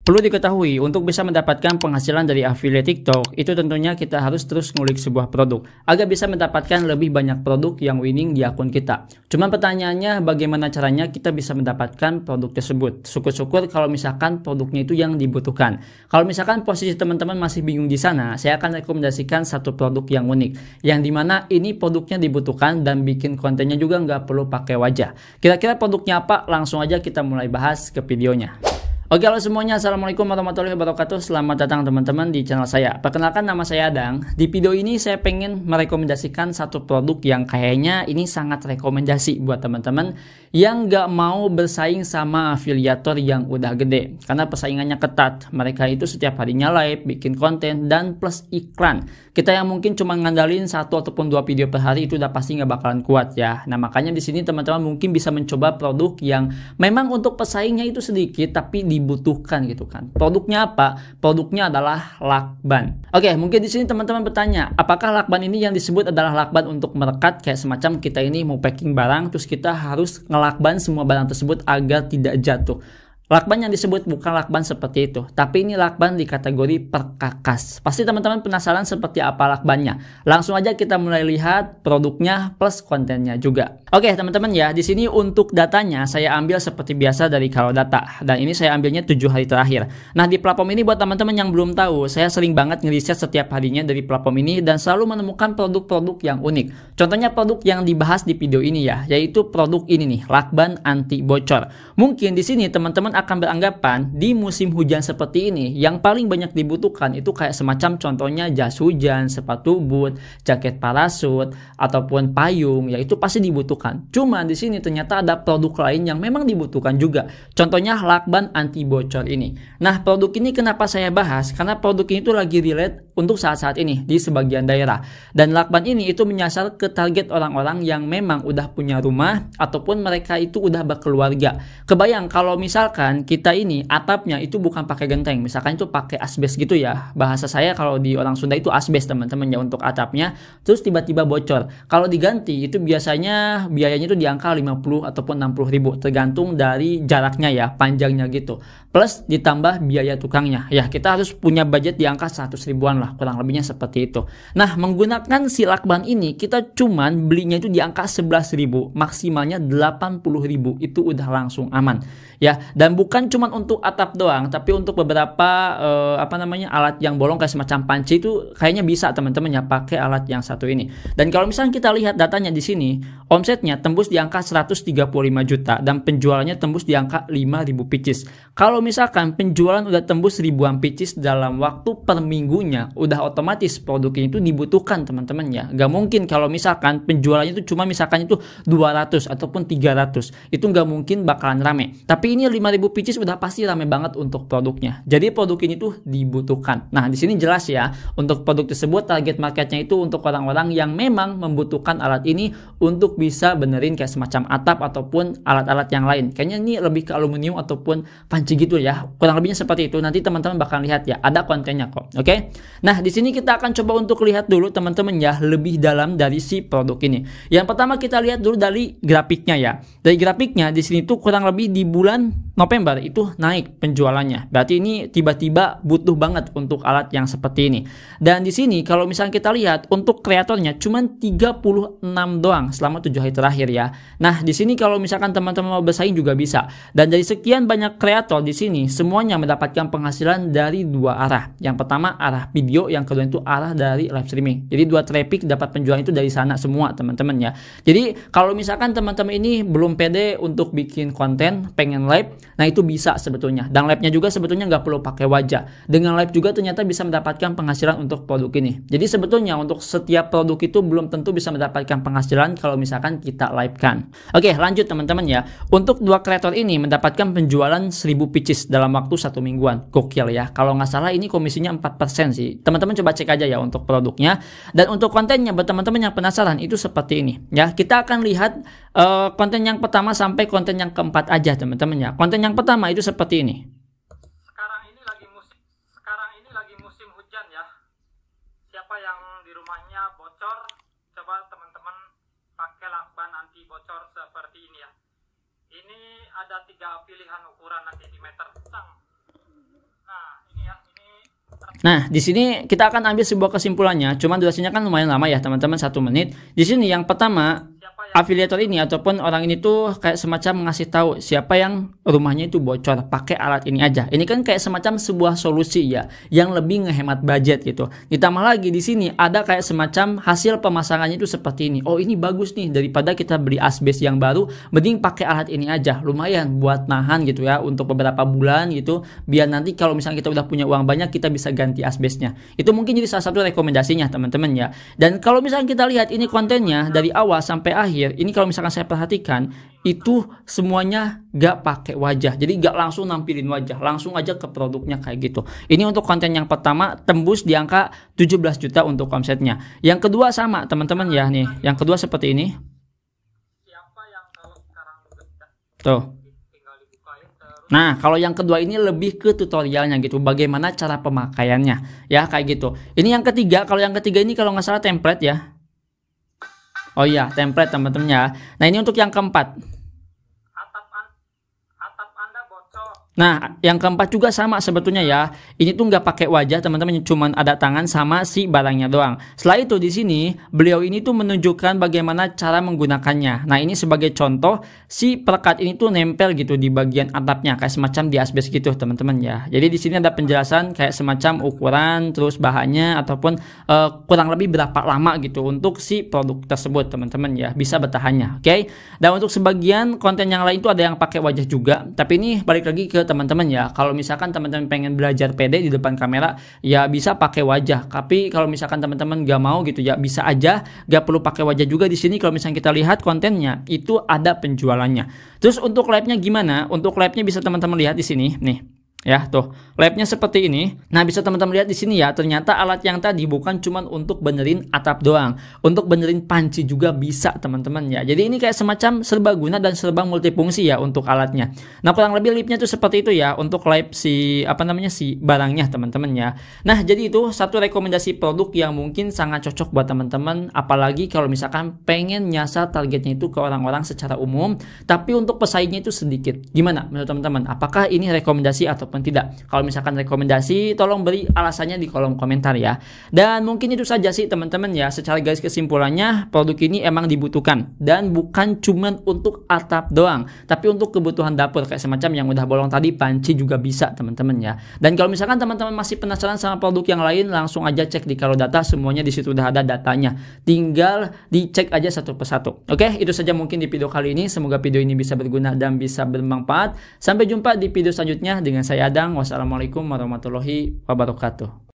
Perlu diketahui, untuk bisa mendapatkan penghasilan dari affiliate TikTok, itu tentunya kita harus terus ngulik sebuah produk, agar bisa mendapatkan lebih banyak produk yang winning di akun kita. Cuma pertanyaannya, bagaimana caranya kita bisa mendapatkan produk tersebut? Syukur-syukur kalau misalkan produknya itu yang dibutuhkan. Kalau misalkan posisi teman-teman masih bingung di sana, saya akan rekomendasikan satu produk yang unik, yang dimana ini produknya dibutuhkan dan bikin kontennya juga nggak perlu pakai wajah. Kira-kira produknya apa? Langsung aja kita mulai bahas ke videonya. Oke, halo semuanya, assalamualaikum warahmatullahi wabarakatuh. Selamat datang teman-teman di channel saya. Perkenalkan, nama saya Adang. Di video ini saya pengen merekomendasikan satu produk yang kayaknya ini sangat rekomendasi buat teman-teman yang gak mau bersaing sama afiliator yang udah gede, karena persaingannya ketat. Mereka itu setiap harinya live, bikin konten, dan plus iklan. Kita yang mungkin cuma ngandalin 1 ataupun 2 video per hari itu udah pasti gak bakalan kuat ya. Nah, makanya di sini teman-teman mungkin bisa mencoba produk yang memang untuk pesaingnya itu sedikit tapi dibutuhkan gitu kan. Produknya apa? Produknya adalah lakban. Oke, mungkin di sini teman-teman bertanya, apakah lakban ini yang disebut adalah lakban untuk merekat, kayak semacam kita ini mau packing barang terus kita harus ngelakban semua barang tersebut agar tidak jatuh. Lakban yang disebut bukan lakban seperti itu, tapi ini lakban di kategori perkakas. Pasti teman-teman penasaran seperti apa lakbannya. Langsung aja kita mulai lihat produknya plus kontennya juga. Oke teman-teman ya, di sini untuk datanya saya ambil seperti biasa dari Kalodata, dan ini saya ambilnya 7 hari terakhir. Nah, di platform ini buat teman-teman yang belum tahu, saya sering banget ngeriset setiap harinya dari platform ini dan selalu menemukan produk-produk yang unik. Contohnya produk yang dibahas di video ini ya, yaitu produk ini nih, lakban anti bocor. Mungkin di sini teman-teman akan beranggapan di musim hujan seperti ini yang paling banyak dibutuhkan itu kayak semacam contohnya jas hujan, sepatu boot, jaket parasut ataupun payung, ya itu pasti dibutuhkan. Cuma di sini ternyata ada produk lain yang memang dibutuhkan juga. Contohnya lakban anti bocor ini. Nah, produk ini kenapa saya bahas? Karena produk ini tuh lagi relate untuk saat-saat ini di sebagian daerah. Dan lakban ini itu menyasar ke target orang-orang yang memang udah punya rumah ataupun mereka itu udah berkeluarga. Kebayang kalau misalkan kita ini atapnya itu bukan pakai genteng, misalkan itu pakai asbes gitu ya. Bahasa saya kalau di orang Sunda itu asbes teman-teman ya untuk atapnya, terus tiba-tiba bocor. Kalau diganti itu biasanya biayanya itu di angka 50 ataupun 60 ribu tergantung dari jaraknya ya, panjangnya gitu. Plus ditambah biaya tukangnya. Ya, kita harus punya budget di angka 100 ribuan lah, kurang lebihnya seperti itu. Nah, menggunakan si lakban ini kita cuman belinya itu di angka 11 ribu, maksimalnya 80 ribu, itu udah langsung aman. Ya, dan bukan cuman untuk atap doang, tapi untuk beberapa alat yang bolong kayak semacam panci itu kayaknya bisa teman-teman ya pakai alat yang satu ini. Dan kalau misalnya kita lihat datanya di sini, omsetnya tembus di angka 135 juta dan penjualannya tembus di angka 5.000 pieces. Kalau misalkan penjualan udah tembus ribuan pieces dalam waktu per minggunya, udah otomatis produk ini itu dibutuhkan teman-teman ya. Gak mungkin kalau misalkan penjualannya itu cuma misalkan itu 200 ataupun 300, itu gak mungkin bakalan rame. Tapi ini 5.000 pieces udah pasti rame banget untuk produknya. Jadi produk ini tuh dibutuhkan. Nah, di sini jelas ya, untuk produk tersebut target marketnya itu untuk orang-orang yang memang membutuhkan alat ini untuk bisa benerin kayak semacam atap ataupun alat-alat yang lain. Kayaknya ini lebih ke aluminium ataupun panci gitu ya. Kurang lebihnya seperti itu. Nanti teman-teman bakal lihat ya, ada kontennya kok. Oke? Nah, di sini kita akan coba untuk lihat dulu teman-teman ya lebih dalam dari si produk ini. Yang pertama kita lihat dulu dari grafiknya ya. Dari grafiknya di sini tuh kurang lebih di bulan November itu naik penjualannya. Berarti ini tiba-tiba butuh banget untuk alat yang seperti ini. Dan di sini kalau misalnya kita lihat untuk kreatornya cuma 36 doang selama 7 hari terakhir ya. Nah, di sini kalau misalkan teman-teman mau bersaing juga bisa. Dan dari sekian banyak kreator di sini semuanya mendapatkan penghasilan dari 2 arah. Yang pertama arah video, yang kedua itu arah dari live streaming. Jadi 2 traffic dapat penjualan itu dari sana semua teman-teman ya. Jadi kalau misalkan teman-teman ini belum pede untuk bikin konten, pengen live, nah itu bisa sebetulnya. Dan live-nya juga sebetulnya nggak perlu pakai wajah. Dengan live juga ternyata bisa mendapatkan penghasilan untuk produk ini. Jadi sebetulnya untuk setiap produk itu belum tentu bisa mendapatkan penghasilan kalau misalkan kita live-kan. Oke, lanjut teman-teman ya. Untuk 2 kreator ini mendapatkan penjualan 1000 pieces dalam waktu 1 mingguan. Gokil ya. Kalau nggak salah ini komisinya 4% sih. Teman-teman coba cek aja ya untuk produknya. Dan untuk kontennya buat teman-teman yang penasaran itu seperti ini. Ya, kita akan lihat konten yang pertama sampai konten yang keempat aja teman-teman ya. Konten yang pertama itu seperti ini. Sekarang ini lagi musim hujan ya. Siapa yang di rumahnya bocor, coba teman-teman pakai lakban anti bocor seperti ini ya. Ini ada 3 pilihan ukuran nanti di meter. Nah, di sini kita akan ambil sebuah kesimpulannya. Cuman durasinya kan lumayan lama ya, teman-teman, 1 menit. Di sini yang pertama, afiliator ini ataupun orang ini tuh kayak semacam ngasih tahu siapa yang rumahnya itu bocor pakai alat ini aja. Ini kan kayak semacam sebuah solusi ya yang lebih ngehemat budget gitu. Ditambah lagi di sini ada kayak semacam hasil pemasangannya itu seperti ini. Oh, ini bagus nih, daripada kita beli asbes yang baru, mending pakai alat ini aja. Lumayan buat nahan gitu ya untuk beberapa bulan gitu. Biar nanti kalau misalnya kita udah punya uang banyak, kita bisa ganti asbesnya. Itu mungkin jadi salah satu rekomendasinya, teman-teman ya. Dan kalau misalnya kita lihat ini kontennya dari awal sampai akhir, ini kalau misalkan saya perhatikan itu semuanya gak pakai wajah, jadi gak langsung nampilin wajah, langsung aja ke produknya kayak gitu. Ini untuk konten yang pertama tembus di angka 17 juta untuk omsetnya. Yang kedua sama teman-teman ya, nih yang kedua seperti ini tuh. Nah, kalau yang kedua ini lebih ke tutorialnya gitu, bagaimana cara pemakaiannya ya kayak gitu. Ini yang ketiga, kalau yang ketiga ini kalau nggak salah template ya. Oh iya, template teman-teman ya. Nah, ini untuk yang keempat. Atap Anda bocor. Nah, yang keempat juga sama sebetulnya ya. Ini tuh nggak pakai wajah, teman-teman, cuman ada tangan sama si barangnya doang. Setelah itu di sini beliau ini tuh menunjukkan bagaimana cara menggunakannya. Nah, ini sebagai contoh si perekat ini tuh nempel gitu di bagian atapnya kayak semacam di asbes gitu, teman-teman ya. Jadi di sini ada penjelasan kayak semacam ukuran, terus bahannya ataupun kurang lebih berapa lama gitu untuk si produk tersebut, teman-teman ya, bisa bertahannya. Oke. Dan untuk sebagian konten yang lain itu ada yang pakai wajah juga, tapi ini balik lagi ke teman-teman ya. Kalau misalkan teman-teman pengen belajar pede di depan kamera ya bisa pakai wajah. Tapi kalau misalkan teman-teman gak mau gitu ya bisa aja gak perlu pakai wajah juga. Di sini kalau misalnya kita lihat kontennya itu ada penjualannya. Terus untuk labnya gimana? Untuk labnya bisa teman-teman lihat di sini nih. Ya tuh labnya seperti ini. Nah, bisa teman-teman lihat di sini ya, ternyata alat yang tadi bukan cuman untuk benerin atap doang, untuk benerin panci juga bisa, teman-teman ya. Jadi ini kayak semacam serbaguna dan serba multifungsi ya untuk alatnya. Nah, kurang lebih lipnya tuh seperti itu ya untuk lip si si barangnya, teman-teman ya. Nah, jadi itu satu rekomendasi produk yang mungkin sangat cocok buat teman-teman, apalagi kalau misalkan pengen nyasar targetnya itu ke orang-orang secara umum, tapi untuk pesaingnya itu sedikit. Gimana menurut teman-teman? Apakah ini rekomendasi ataupun tidak? Kalau misalkan rekomendasi, tolong beri alasannya di kolom komentar ya. Dan mungkin itu saja sih teman-teman ya. Secara garis kesimpulannya, produk ini emang dibutuhkan dan bukan cuman untuk atap doang, tapi untuk kebutuhan dapur kayak semacam yang udah bolong tadi, panci juga bisa, teman-teman ya. Dan kalau misalkan teman-teman masih penasaran sama produk yang lain, langsung aja cek di Kalodata, semuanya di situ udah ada datanya. Tinggal dicek aja satu persatu. Oke, itu saja mungkin di video kali ini. Semoga video ini bisa berguna dan bisa bermanfaat. Sampai jumpa di video selanjutnya dengan saya Adang. Wassalamualaikum warahmatullahi wabarakatuh.